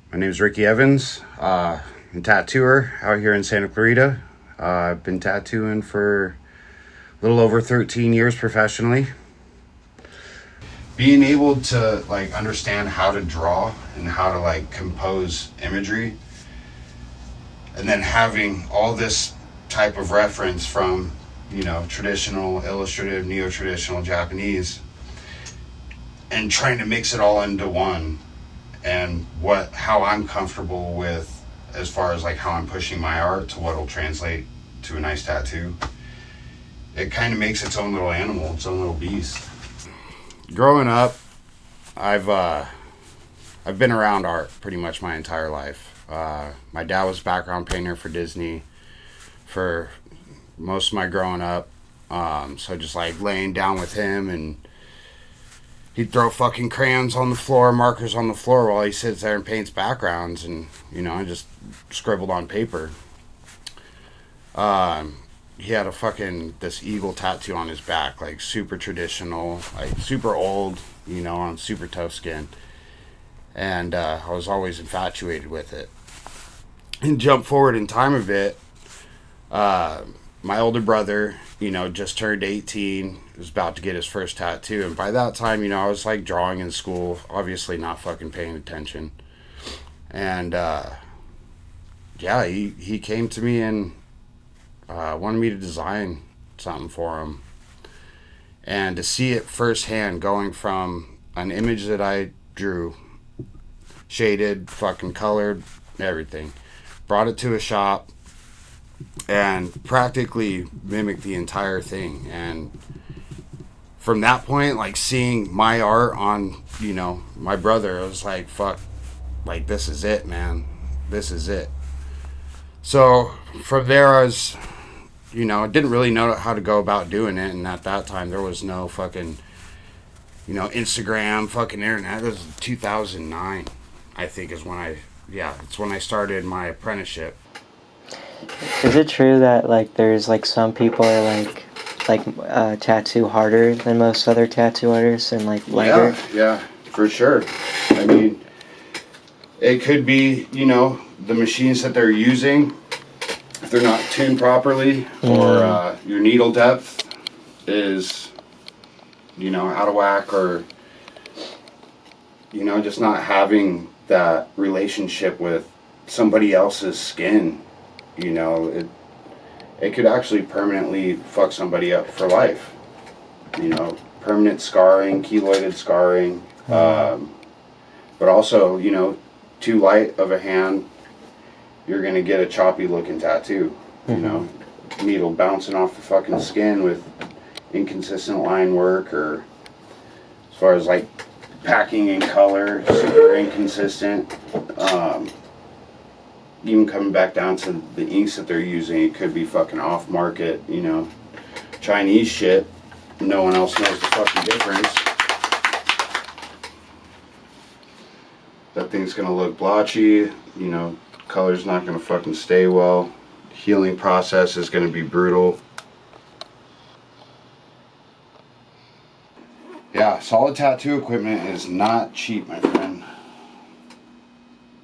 My name is Ricky Evans. I'm a tattooer out here in Santa Clarita. I've been tattooing for a little over 13 years professionally. Being able to understand how to draw and how to compose imagery, and then having all this type of reference from traditional, illustrative, neo-traditional Japanese, and trying to mix it all into one, and how I'm comfortable with as far as how I'm pushing my art to what'll translate to a nice tattoo. It kind of makes its own little animal, its own little beast. Growing up, I've been around art pretty much my entire life. My dad was a background painter for Disney for most of my growing up. So just laying down with him, and he'd throw fucking crayons on the floor, markers on the floor while he sits there and paints backgrounds, and I just scribbled on paper. He had this eagle tattoo on his back, super traditional, super old, on super tough skin. And I was always infatuated with it. And jump forward in time a bit, my older brother, just turned 18, was about to get his first tattoo. And by that time, I was drawing in school, obviously not fucking paying attention. And he came to me and wanted me to design something for him. And to see it firsthand, going from an image that I drew, shaded, fucking colored, everything, brought it to a shop and practically mimicked the entire thing. And from that point, seeing my art on, my brother, I was fuck, this is it, man. This is it. So from there, I was, I didn't really know how to go about doing it. And at that time, there was no fucking, Instagram, fucking internet. It was 2009, I think, is when it's when I started my apprenticeship. Is it true that there's some people are tattoo harder than most other tattoo artists and lighter? Yeah, for sure. I mean, it could be the machines that they're using, if they're not tuned properly, or your needle depth is out of whack, or just not having that relationship with somebody else's skin. It could actually permanently fuck somebody up for life. Permanent scarring, keloided scarring. But also, too light of a hand, you're going to get a choppy looking tattoo. Needle bouncing off the fucking skin with inconsistent line work, or as far as packing in color, super inconsistent. Even coming back down to the inks that they're using, it could be fucking off market, Chinese shit. No one else knows the fucking difference. That thing's gonna look blotchy, color's not gonna fucking stay well. Healing process is gonna be brutal. Yeah, solid tattoo equipment is not cheap, my friend.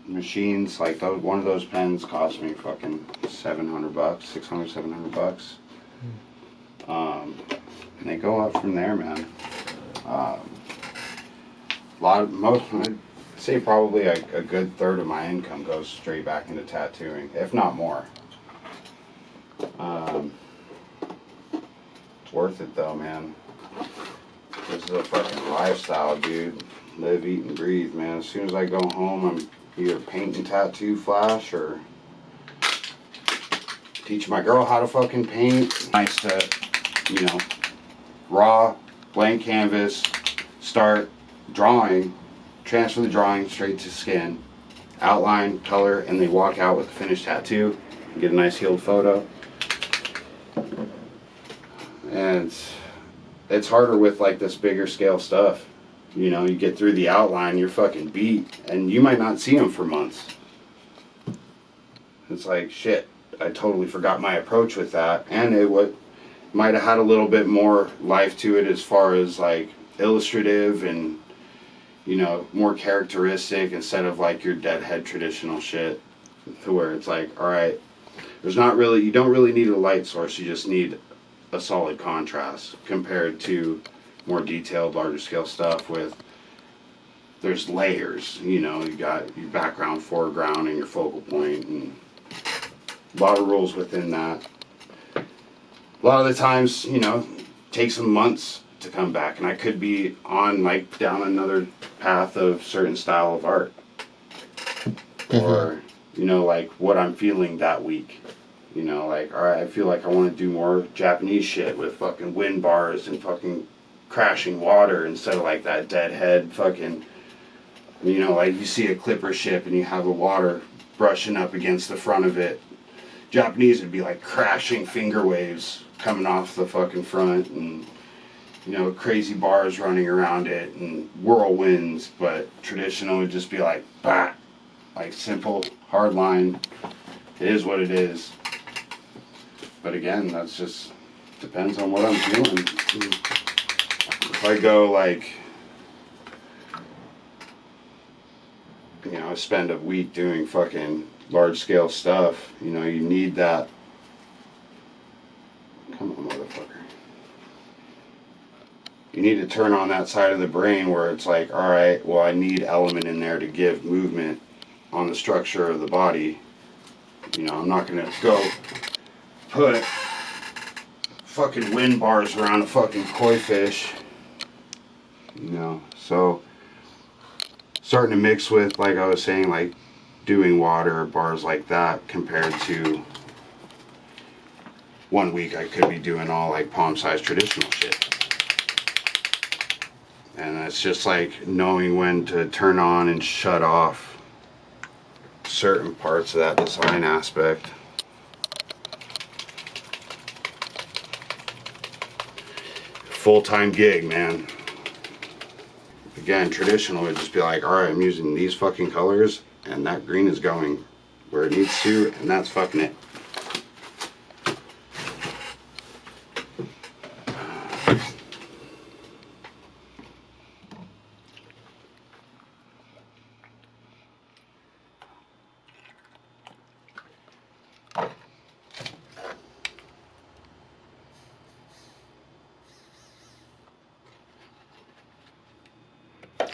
Machines one of those pens cost me fucking $700, $600, $700. And they go up from there, man. I'd say probably a good third of my income goes straight back into tattooing, if not more. It's worth it though, man. This is a fucking lifestyle, dude. Live, eat, and breathe, man. As soon as I go home, I'm either paint and tattoo flash, or teach my girl how to fucking paint. Nice to, raw, blank canvas, start drawing, transfer the drawing straight to skin, outline, color, and they walk out with a finished tattoo and get a nice healed photo. And it's harder with this bigger scale stuff. You get through the outline, you're fucking beat, and you might not see them for months. It's shit, I totally forgot my approach with that, and it might have had a little bit more life to it as far as illustrative and you know, more characteristic instead of like your deadhead traditional shit, to where it's like, all right, there's not really, you don't really need a light source, you just need a solid contrast compared to more detailed, larger scale stuff with, there's layers, you know, you got your background, foreground, and your focal point, and a lot of rules within that. A lot of the times, you know, takes some months to come back, and I could be on like down another path of certain style of art, or you know, like what I'm feeling that week. You know, like, all right, I feel like I want to do more Japanese shit with fucking wind bars and fucking crashing water instead of like that deadhead fucking, you know, like you see a clipper ship and you have the water brushing up against the front of it. Japanese would be like crashing finger waves coming off the fucking front, and you know, crazy bars running around it and whirlwinds. But traditional would just be like, bah, like simple, hard line. It is what it is. But again, that's just depends on what I'm feeling. If I go like, you know, I spend a week doing fucking large scale stuff, you know, you need that. Come on, motherfucker. You need to turn on that side of the brain where it's like, all right, well, I need element in there to give movement on the structure of the body. You know, I'm not gonna go put fucking wind bars around a fucking koi fish. You know, so starting to mix with, like I was saying, like doing water bars like that compared to one week I could be doing all like palm-sized traditional shit. And it's just like knowing when to turn on and shut off certain parts of that design aspect. Full-time gig, man. Again, traditional would just be like, all right, I'm using these fucking colors, and that green is going where it needs to, and that's fucking it.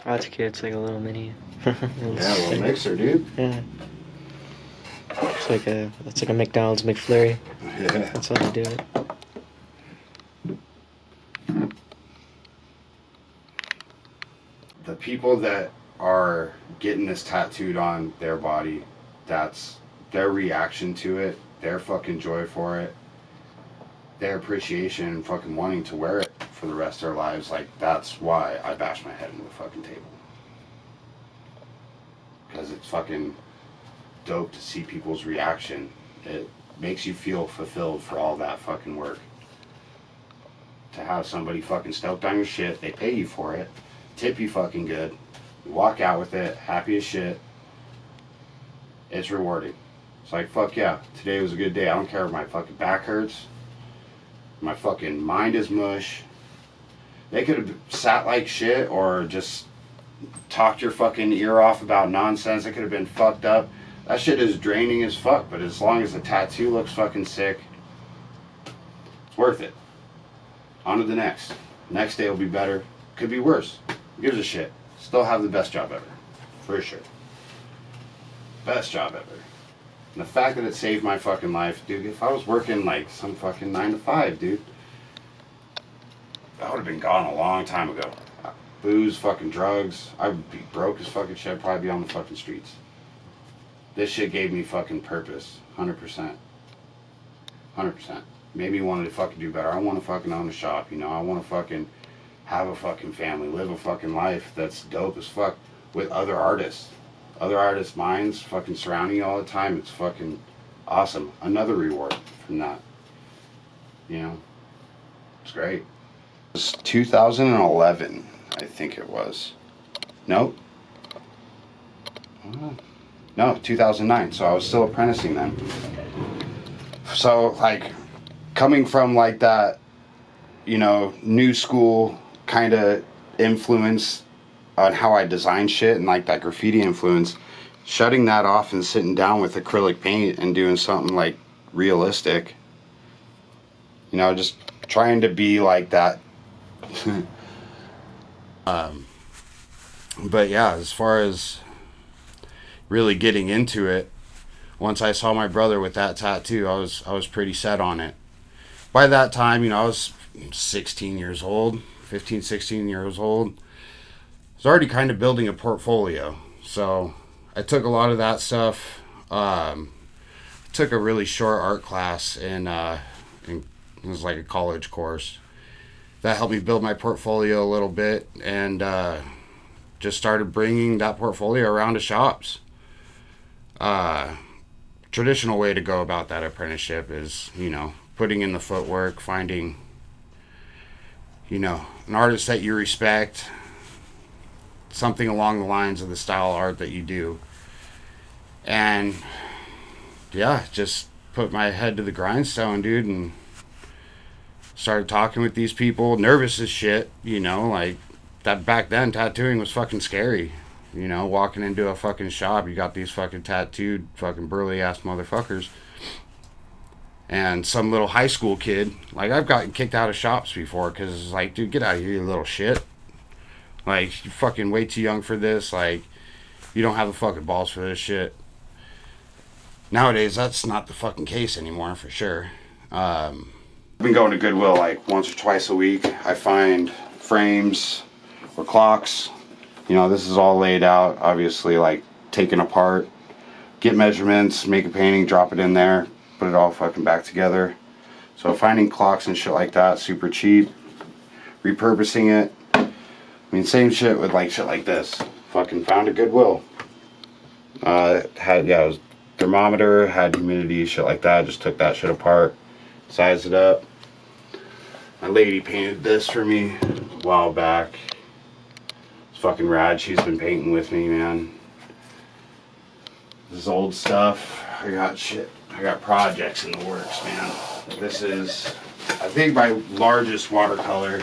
Oh, it's cute. It's like a little mini. Yeah, a little mixer, dude. Yeah. It's like a McDonald's McFlurry. Yeah. That's how they do it. The people that are getting this tattooed on their body, that's their reaction to it, their fucking joy for it, their appreciation and fucking wanting to wear it for the rest of their lives. Like, that's why I bash my head into the fucking table. Because it's fucking dope to see people's reaction. It makes you feel fulfilled for all that fucking work. To have somebody fucking stoked on your shit, they pay you for it, tip you fucking good, you walk out with it, happy as shit. It's rewarding. It's like, fuck yeah, today was a good day. I don't care if my fucking back hurts, my fucking mind is mush. They could have sat like shit or just talked your fucking ear off about nonsense. It could have been fucked up. That shit is draining as fuck, but as long as the tattoo looks fucking sick, it's worth it. On to the next. Next day will be better. Could be worse. Who gives a shit? Still have the best job ever. For sure. Best job ever. And the fact that it saved my fucking life, dude, if I was working like some fucking 9 to 5, dude, I would have been gone a long time ago. Booze, fucking drugs. I would be broke as fucking shit. I'd probably be on the fucking streets. This shit gave me fucking purpose. 100%. 100%. Made me want to fucking do better. I want to fucking own a shop, you know. I want to fucking have a fucking family, live a fucking life that's dope as fuck with other artists. Other artists' minds fucking surrounding you all the time. It's fucking awesome. Another reward from that. You know? It's great. It was 2011, I think it was. Nope. No, 2009. So I was still apprenticing then. So, like, coming from, like, that, you know, new school kind of influence on how I design shit and like that graffiti influence, shutting that off and sitting down with acrylic paint and doing something like realistic, you know, just trying to be like that. But yeah, as far as really getting into it, once I saw my brother with that tattoo, I was pretty set on it. By that time, you know, I was 16 years old, 15, 16 years old. I was already kind of building a portfolio. So I took a lot of that stuff. Took a really short art class in it was like a college course. That helped me build my portfolio a little bit, and just started bringing that portfolio around to shops. Traditional way to go about that apprenticeship is, you know, putting in the footwork, finding, you know, an artist that you respect, something along the lines of the style of art that you do. And yeah, just put my head to the grindstone, dude, and started talking with these people, nervous as shit, you know, like that back then tattooing was fucking scary. You know, walking into a fucking shop, you got these fucking tattooed, fucking burly ass motherfuckers. And some little high school kid, like I've gotten kicked out of shops before because it's like, dude, get out of here, you little shit. Like, you're fucking way too young for this. Like, you don't have the fucking balls for this shit. Nowadays, that's not the fucking case anymore, for sure. I've been going to Goodwill like once or twice a week. I find frames or clocks. You know, this is all laid out, obviously, like taken apart. Get measurements, make a painting, drop it in there, put it all fucking back together. So finding clocks and shit like that, super cheap. Repurposing it. I mean, same shit with like shit like this. Fucking found a Goodwill. It was thermometer, had humidity, shit like that. Just took that shit apart, sized it up. My lady painted this for me a while back. It's fucking rad. She's been painting with me, man. This is old stuff. I got projects in the works, man. This is, I think, my largest watercolor.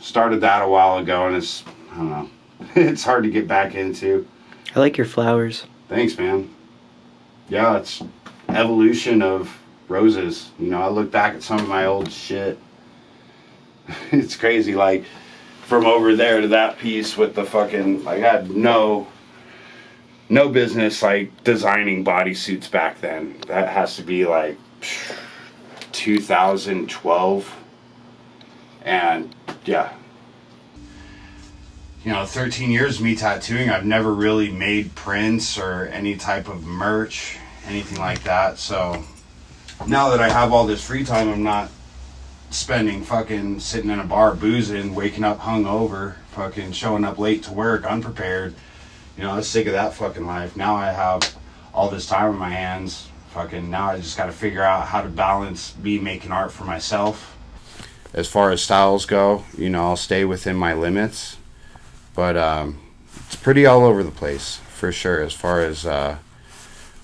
Started that a while ago, and it's, I don't know, it's hard to get back into. I like your flowers. Thanks, man. Yeah, it's evolution of roses. You know, I look back at some of my old shit. It's crazy, like, from over there to that piece with the fucking, like, I had no business, like, designing bodysuits back then. That has to be, like, 2012. And, yeah. You know, 13 years of me tattooing, I've never really made prints or any type of merch, anything like that. So now that I have all this free time, I'm not spending fucking sitting in a bar boozing, waking up hungover, fucking showing up late to work, unprepared. You know, I was sick of that fucking life. Now I have all this time in my hands. Fucking now I just got to figure out how to balance me making art for myself. As far as styles go, you know, I'll stay within my limits. But it's pretty all over the place, for sure, as far as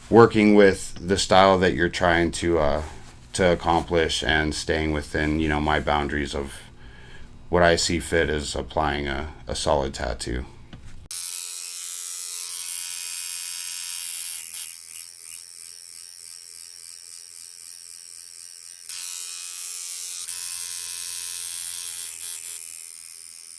working with the style that you're trying to accomplish and staying within, you know, my boundaries of what I see fit as applying a solid tattoo.